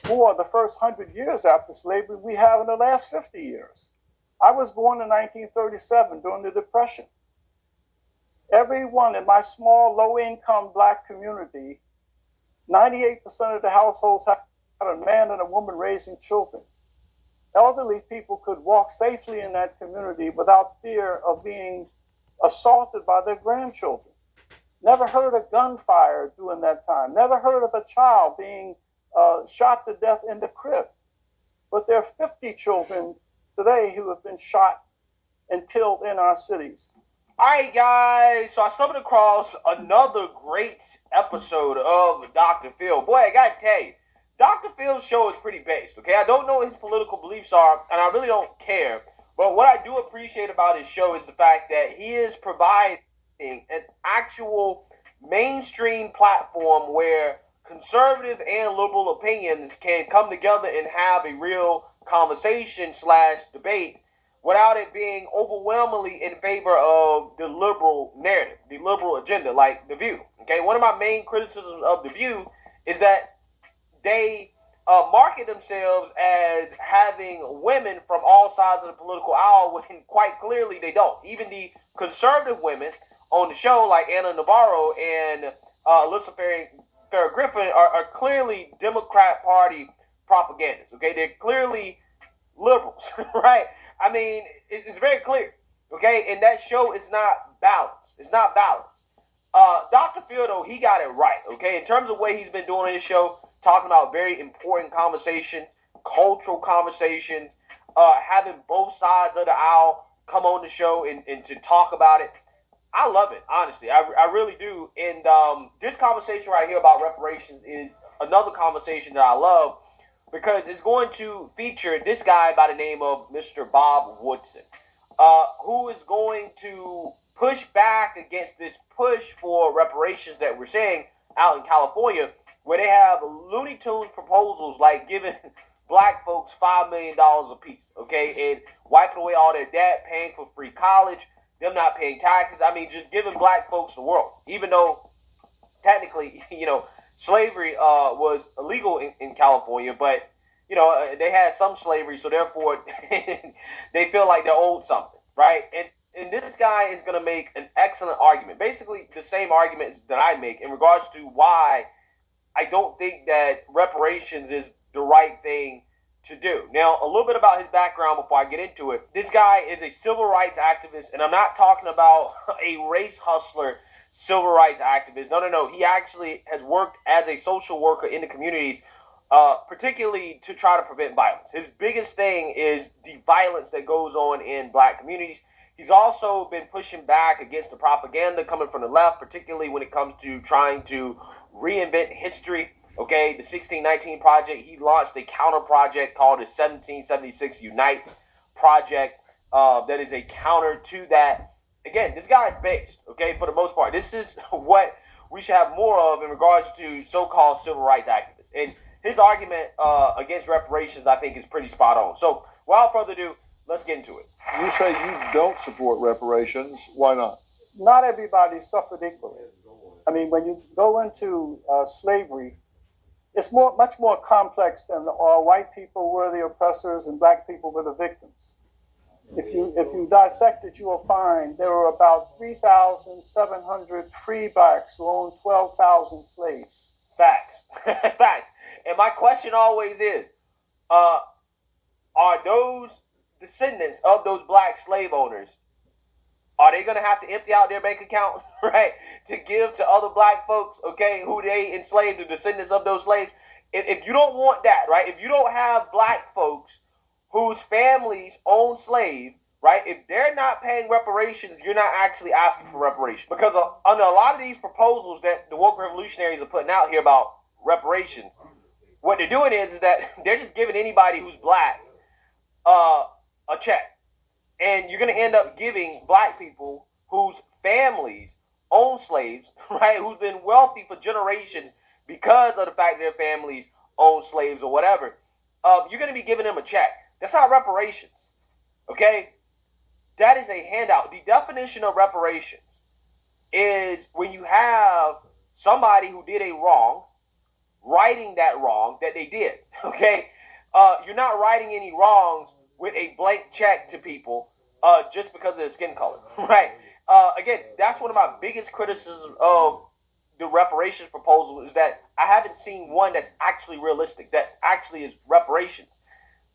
more the first 100 years after slavery we have in the last 50 years. I was born in 1937 during the Depression. Everyone in my small, low-income black community, 98% of the households had a man and a woman raising children. Elderly people could walk safely in that community without fear of being assaulted by their grandchildren. Never heard a gunfire during that time. Never heard of a child being shot to death in the crib. But there are 50 children today who have been shot and killed in our cities. All right, guys. So I stumbled across another great episode of Dr. Phil. Boy, I gotta tell you, Dr. Phil's show is pretty based. Okay, I don't know what his political beliefs are, and I really don't care. But what I do appreciate about his show is the fact that he is providing an actual mainstream platform where conservative and liberal opinions can come together and have a real conversation / debate without it being overwhelmingly in favor of the liberal narrative, the liberal agenda, like The View. Okay, one of my main criticisms of The View is that they market themselves as having women from all sides of the political aisle when quite clearly they don't. Even the conservative women on the show, like Ana Navarro and Alyssa Farah Griffin, are clearly Democrat Party propagandists. Okay, they're clearly liberals, right? I mean, it's very clear. Okay, and that show is not balanced. It's not balanced. Dr. Phil, though, he got it right. Okay, in terms of what he's been doing on his show, talking about very important conversations, cultural conversations, having both sides of the aisle come on the show and to talk about it. I love it, honestly. I really do. And this conversation right here about reparations is another conversation that I love because it's going to feature this guy by the name of Mr. Bob Woodson, who is going to push back against this push for reparations that we're seeing out in California, where they have Looney Tunes proposals like giving black folks $5 million a piece, okay, and wiping away all their debt, paying for free college, them not paying taxes. I mean, just giving black folks the world, even though technically, slavery was illegal in California, but, they had some slavery, so therefore they feel like they're owed something, right? And this guy is going to make an excellent argument, basically the same arguments that I make in regards to why I don't think that reparations is the right thing to do. Now, a little bit about his background before I get into it. This guy is a civil rights activist, and I'm not talking about a race hustler civil rights activist. No. He actually has worked as a social worker in the communities, particularly to try to prevent violence. His biggest thing is the violence that goes on in black communities. He's also been pushing back against the propaganda coming from the left, particularly when it comes to trying to reinvent history. Okay, the 1619 Project, he launched a counter project called the 1776 Unite Project that is a counter to that. Again, this guy is based, okay, for the most part. This is what we should have more of in regards to so-called civil rights activists. And his argument against reparations, I think, is pretty spot on. So, without further ado, let's get into it. You say you don't support reparations. Why not? Not everybody suffered equally. I mean, when you go into slavery, it's much more complex than white people were the oppressors and black people were the victims. If you dissect it, you will find there were about 3,700 free blacks who owned 12,000 slaves. Facts. Facts. And my question always is, are those descendants of those black slave owners, are they going to have to empty out their bank account, right, to give to other black folks, okay, who they enslaved, the descendants of those slaves? If you don't want that, right, if you don't have black folks whose families own slaves, right, if they're not paying reparations, you're not actually asking for reparations. Because under a lot of these proposals that the woke revolutionaries are putting out here about reparations, what they're doing is that they're just giving anybody who's black a check. And you're going to end up giving black people whose families own slaves, right, who've been wealthy for generations because of the fact that their families own slaves or whatever, you're going to be giving them a check. That's not reparations, okay? That is a handout. The definition of reparations is when you have somebody who did a wrong, righting that wrong that they did. Okay, you're not righting any wrongs with a blank check to people just because of their skin color, right? Again, that's one of my biggest criticisms of the reparations proposal is that I haven't seen one that's actually realistic, that actually is reparations.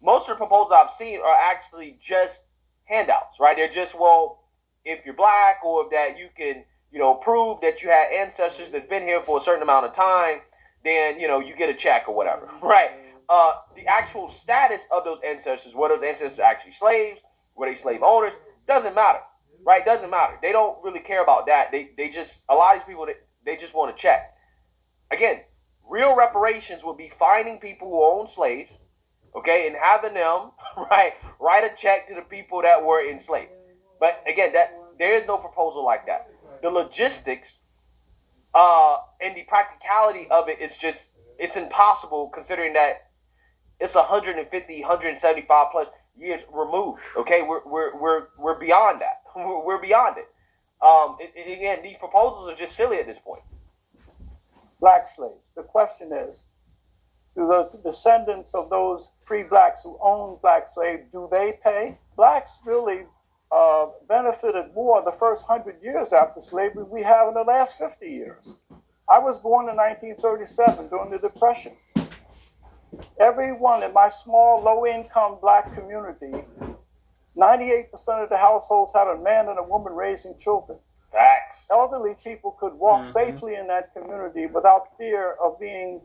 Most of the proposals I've seen are actually just handouts, right? They're just, well, if you're black or that you can, prove that you had ancestors that's been here for a certain amount of time, then, you get a check or whatever, right? The actual status of those ancestors, were those ancestors actually slaves, were they slave owners, doesn't matter, right? Doesn't matter. They don't really care about that. They just, a lot of these people, they just want to check. Again, real reparations would be finding people who own slaves, okay, and having them, right, write a check to the people that were enslaved. But again, there is no proposal like that. The logistics and the practicality of it is just, it's impossible considering that it's 150, 175 plus years removed. Okay, we're beyond that. We're beyond it. Again, these proposals are just silly at this point. Black slaves. The question is, do the descendants of those free blacks who owned black slaves, do they pay? Blacks really benefited more the first 100 years after slavery we have in the last 50 years. I was born in 1937 during the Depression. Everyone in my small, low-income black community, 98% of the households had a man and a woman raising children. Facts. Elderly people could walk safely in that community without fear of being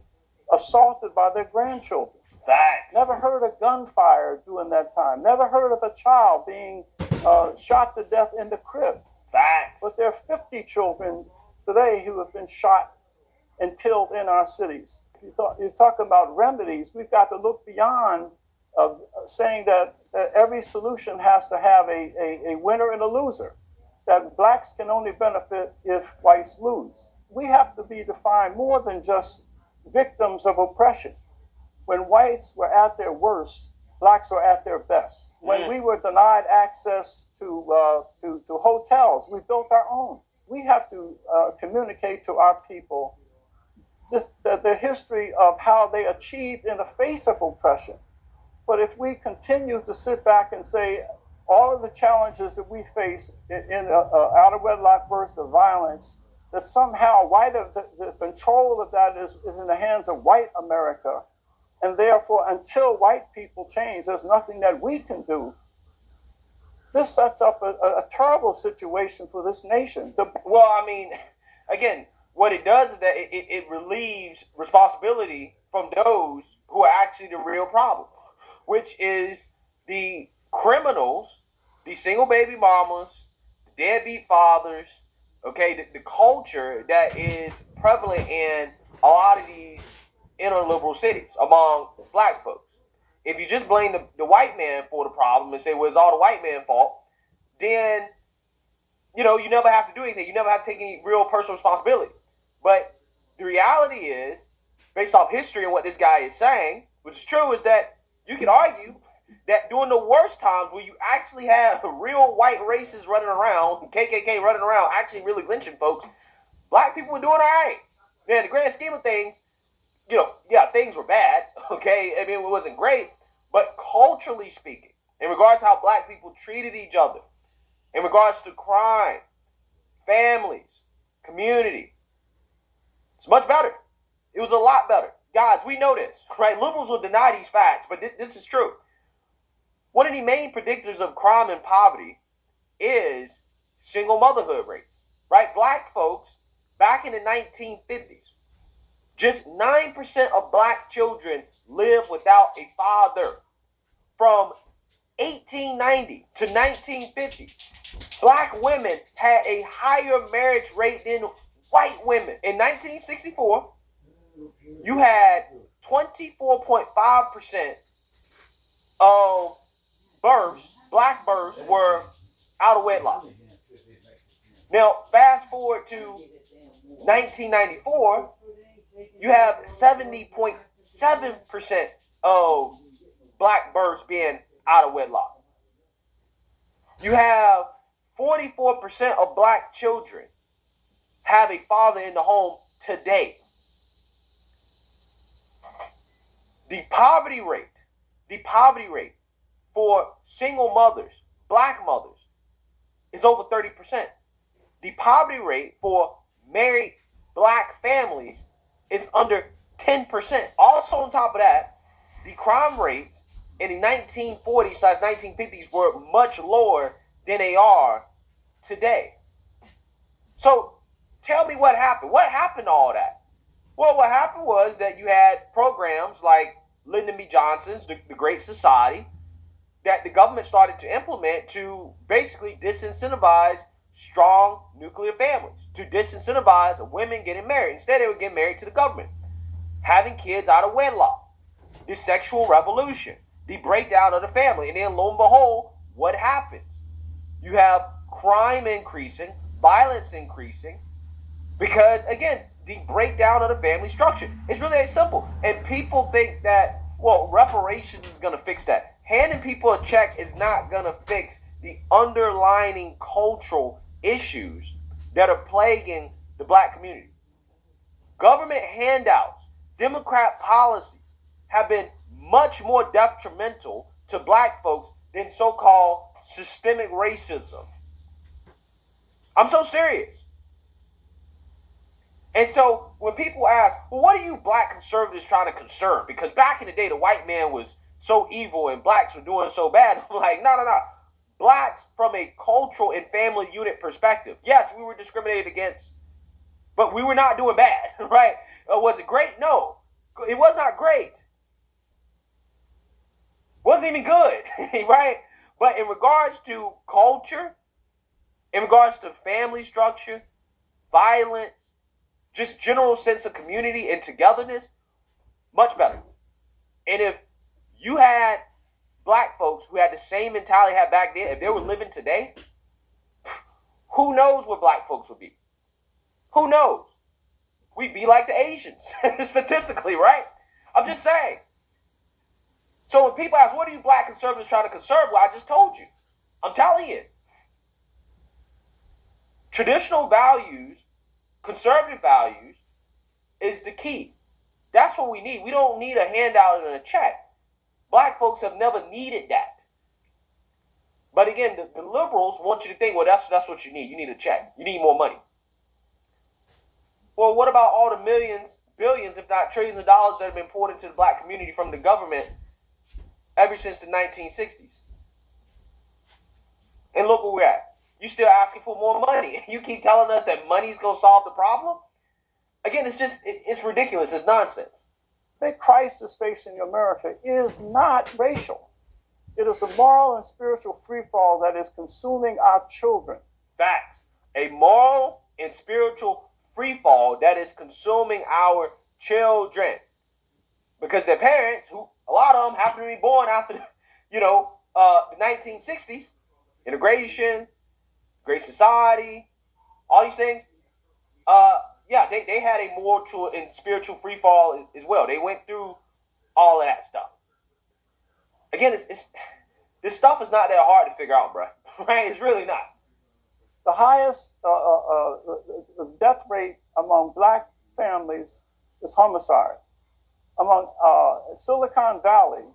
assaulted by their grandchildren. Facts. Never heard a gunfire during that time. Never heard of a child being shot to death in the crib. Facts. But there are 50 children today who have been shot and killed in our cities. You talk about remedies. We've got to look beyond saying that every solution has to have a winner and a loser, that blacks can only benefit if whites lose. We have to be defined more than just victims of oppression. When whites were at their worst, blacks were at their best. When we were denied access to hotels, we built our own. We have to communicate to our people just the history of how they achieved in the face of oppression. But if we continue to sit back and say all of the challenges that we face in out of wedlock bursts of violence, that somehow the control of that is in the hands of white America, and therefore until white people change, there's nothing that we can do. This sets up a terrible situation for this nation. Well, I mean, again, what it does is that it relieves responsibility from those who are actually the real problem, which is the criminals, the single baby mamas, the deadbeat fathers, okay, the culture that is prevalent in a lot of these inner liberal cities among black folks. If you just blame the white man for the problem and say, well, it's all the white man's fault, then, you never have to do anything. You never have to take any real personal responsibility. But the reality is, based off history and what this guy is saying, which is true, is that you can argue that during the worst times where you actually have real white racists running around, KKK running around, actually really lynching folks, black people were doing all right. Now, in the grand scheme of things, things were bad, okay? I mean, it wasn't great, but culturally speaking, in regards to how black people treated each other, in regards to crime, families, community, it's much better. It was a lot better. Guys, we know this, right? Liberals will deny these facts, but this is true. One of the main predictors of crime and poverty is single motherhood rates, right? Black folks, back in the 1950s, just 9% of black children lived without a father. From 1890 to 1950, black women had a higher marriage rate than white women. In 1964, you had 24.5% of black births were out of wedlock. Now, fast forward to 1994, you have 70.7% of black births being out of wedlock. You have 44% of black children have a father in the home today. The poverty rate for single mothers, black mothers, is over 30%. The poverty rate for married black families is under 10%. Also on top of that, the crime rates in the 1940s/1950s were much lower than they are today. So tell me what happened. What happened to all that? Well, what happened was that you had programs like Lyndon B. Johnson's The Great Society that the government started to implement to basically disincentivize strong nuclear families, to disincentivize women getting married. Instead, they would get married to the government, having kids out of wedlock. The sexual revolution, the breakdown of the family. And then lo and behold, what happens? You have crime increasing, violence increasing, because again, the breakdown of the family structure. It's really that simple. And people think that, well, reparations is going to fix that. Handing people a check is not going to fix the underlying cultural issues that are plaguing the black community. Government handouts, Democrat policies have been much more detrimental to black folks than so-called systemic racism. I'm so serious. And so when people ask, well, what are you black conservatives trying to conserve? Because back in the day, the white man was so evil and blacks were doing so bad. I'm like, no. Blacks from a cultural and family unit perspective. Yes, we were discriminated against, but we were not doing bad, right? Was it great? No, it was not great. Wasn't even good, right? But in regards to culture, in regards to family structure, violence, just general sense of community and togetherness, much better. And if you had black folks who had the same mentality had back then, if they were living today, who knows where black folks would be? Who knows? We'd be like the Asians, statistically, right? I'm just saying. So when people ask, what are you black conservatives trying to conserve? Well, I just told you. I'm telling you. Traditional values, conservative values, is the key. That's what we need. We don't need a handout and a check. Black folks have never needed that. But again, the liberals want you to think, well, that's what you need. You need a check. You need more money. Well, what about all the millions, billions, if not trillions of dollars that have been poured into the black community from the government ever since the 1960s? And look where we're at. You still asking for more money. You keep telling us that money's going to solve the problem? Again, it's ridiculous. It's nonsense. The crisis facing America is not racial. It is a moral and spiritual freefall that is consuming our children. Facts. A moral and spiritual freefall that is consuming our children. Because their parents, who a lot of them happen to be born after, the 1960s, integration, Great Society, all these things, they had a moral and spiritual freefall as well. They went through all of that stuff. Again, this stuff is not that hard to figure out, bro. Right? It's really not. The highest death rate among black families is homicide. Among Silicon Valley,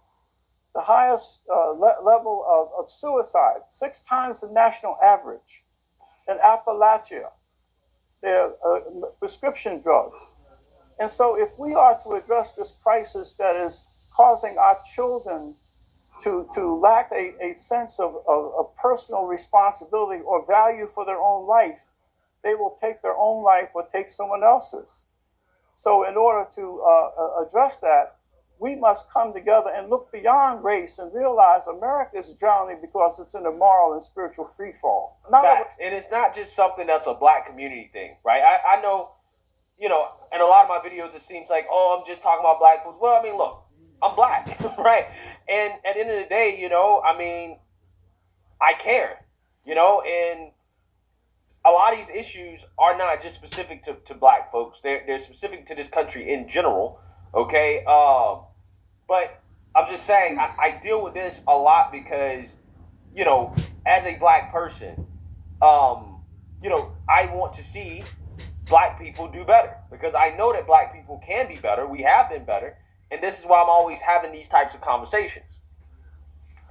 the highest level of suicide, 6 times the national average. In Appalachia, they're prescription drugs. And so if we are to address this crisis that is causing our children to lack a sense of personal responsibility or value for their own life, they will take their own life or take someone else's. So in order to address that, we must come together and look beyond race and realize America is drowning because it's in a moral and spiritual freefall. And it's not just something that's a black community thing, right? I know, in a lot of my videos, it seems like, I'm just talking about black folks. Well, I mean, look, I'm black, right? And at the end of the day, I care, and a lot of these issues are not just specific to black folks. They're specific to this country in general, okay? But I'm just saying, I deal with this a lot because, as a black person, I want to see black people do better because I know that black people can be better. We have been better. And this is why I'm always having these types of conversations.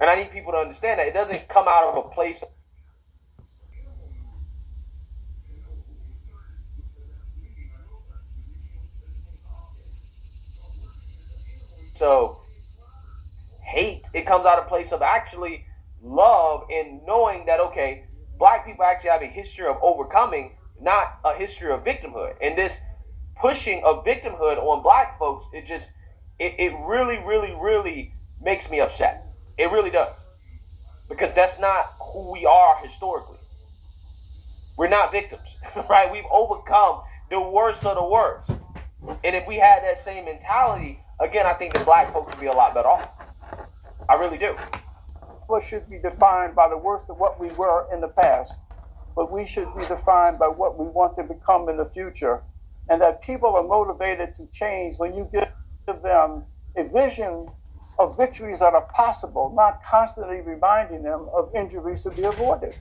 And I need people to understand that it doesn't come out of a place. So hate, it comes out of a place of actually love and knowing that, okay, black people actually have a history of overcoming, not a history of victimhood. And this pushing of victimhood on black folks, it really, really, really makes me upset. It really does. Because that's not who we are historically. We're not victims, right? We've overcome the worst of the worst. And if we had that same mentality, again, I think the black folks would be a lot better off. I really do. What should be defined by the worst of what we were in the past, but we should be defined by what we want to become in the future. And that people are motivated to change when you give them a vision of victories that are possible, not constantly reminding them of injuries to be avoided.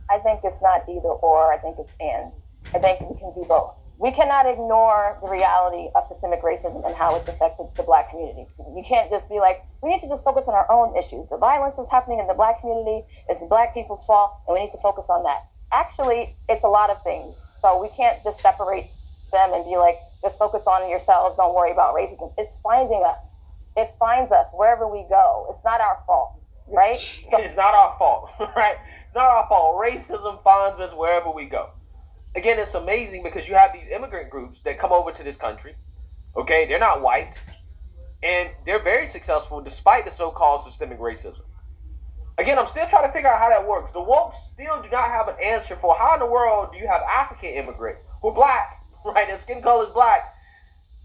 I think it's not either or, I think it's and. I think we can do both. We cannot ignore the reality of systemic racism and how it's affected the black community. We can't just be like, we need to just focus on our own issues. The violence is happening in the black community, it's the black people's fault, and we need to focus on that. Actually, it's a lot of things. So we can't just separate them and be like, just focus on yourselves, don't worry about racism. It's finding us. It finds us wherever we go. It's not our fault, right? So it's not our fault, right? It's not our fault. Racism finds us wherever we go. Again, it's amazing because you have these immigrant groups that come over to this country. Okay, they're not white, and they're very successful despite the so-called systemic racism. Again, I'm still trying to figure out how that works. The woke still do not have an answer for how in the world do you have African immigrants who are black, right? Their skin color is black,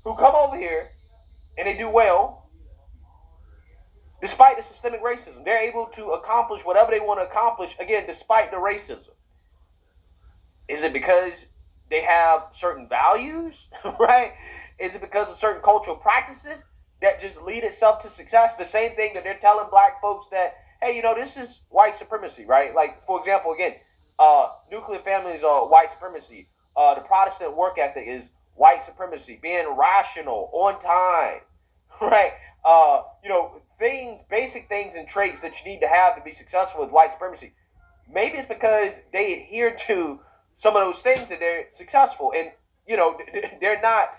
who come over here and they do well despite the systemic racism. They're able to accomplish whatever they want to accomplish, again, despite the racism. Is it because they have certain values, right? Is it because of certain cultural practices that just lead itself to success? The same thing that they're telling black folks that, hey, you know, this is white supremacy, right? Like, for example, again, nuclear families are white supremacy. The Protestant work ethic is white supremacy. Being rational, on time, right? You know, basic things and traits that you need to have to be successful is white supremacy. Maybe it's because they adhere to some of those things that they're successful, and you know they're not